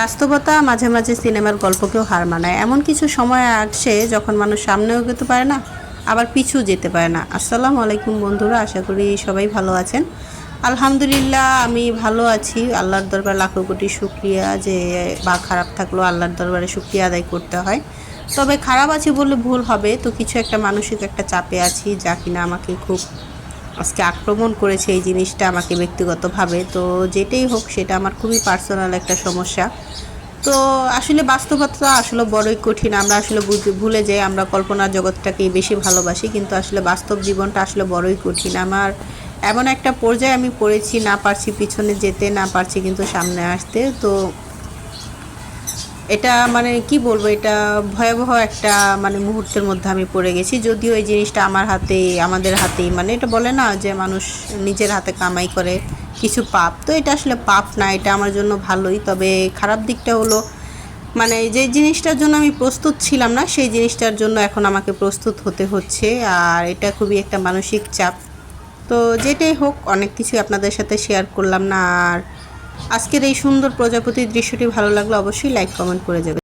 বাস্তবতা মাঝে মাঝে সিনেমার গল্পকেও হার মানায়। এমন কিছু সময় আসে যখন মানুষ সামনেও এগোতে পারে না, আবার পিছু যেতে পারে না। আসসালামু আলাইকুম বন্ধুরা, আশা করি সবাই ভালো আছেন। আলহামদুলিল্লাহ আমি ভালো আছি। আল্লাহর দরবার লাখো কোটি শুকরিয়া যে বা খারাপ থাকলেও আল্লাহর দরবারে শুকরিয়া আদায় করতে হয়। তবে খারাপ আছি বললে ভুল হবে, তো কিছু একটা মানসিক একটা চাপে আছি যা কিনা আমাকে খুব আজকে আক্রমণ করেছে। এই জিনিসটা আমাকে ব্যক্তিগতভাবে, তো যেটাই হোক সেটা আমার খুবই পার্সোনাল একটা সমস্যা। তো আসলে বাস্তবতা আসলে বড়ই কঠিন। আমরা আসলে ভুলে যাই আমরা কল্পনার জগৎটাকেই বেশি ভালোবাসি, কিন্তু আসলে বাস্তব জীবনটা আসলে বড়ই কঠিন। আমার এমন একটা পর্যায়ে আমি পড়েছি, না পারছি পিছনে যেতে, না পারছি কিন্তু সামনে আসতে। তো এটা মানে কি বলবো, এটা ভয়াবহ একটা মানে মুহূর্তের মধ্যে আমি পড়ে গেছি। যদিও এই জিনিসটা আমার হাতে, আমাদের হাতেই, মানে এটা বলে না যে মানুষ নিজের হাতে কামাই করে কিছু পাপ, তো এটা আসলে পাপ না, এটা আমার জন্য ভালোই। তবে খারাপ দিকটা হলো মানে যে জিনিসটার জন্য আমি প্রস্তুত ছিলাম না, সেই জিনিসটার জন্য এখন আমাকে প্রস্তুত হতে হচ্ছে। আর এটা খুবই একটা মানসিক চাপ। তো যেটাই হোক, অনেক কিছু আপনাদের সাথে শেয়ার করলাম না। আর আজকের এই সুন্দর প্রজাপতির দৃশ্যটি ভালো লাগলে অবশ্যই লাইক কমেন্ট করে যাবেন।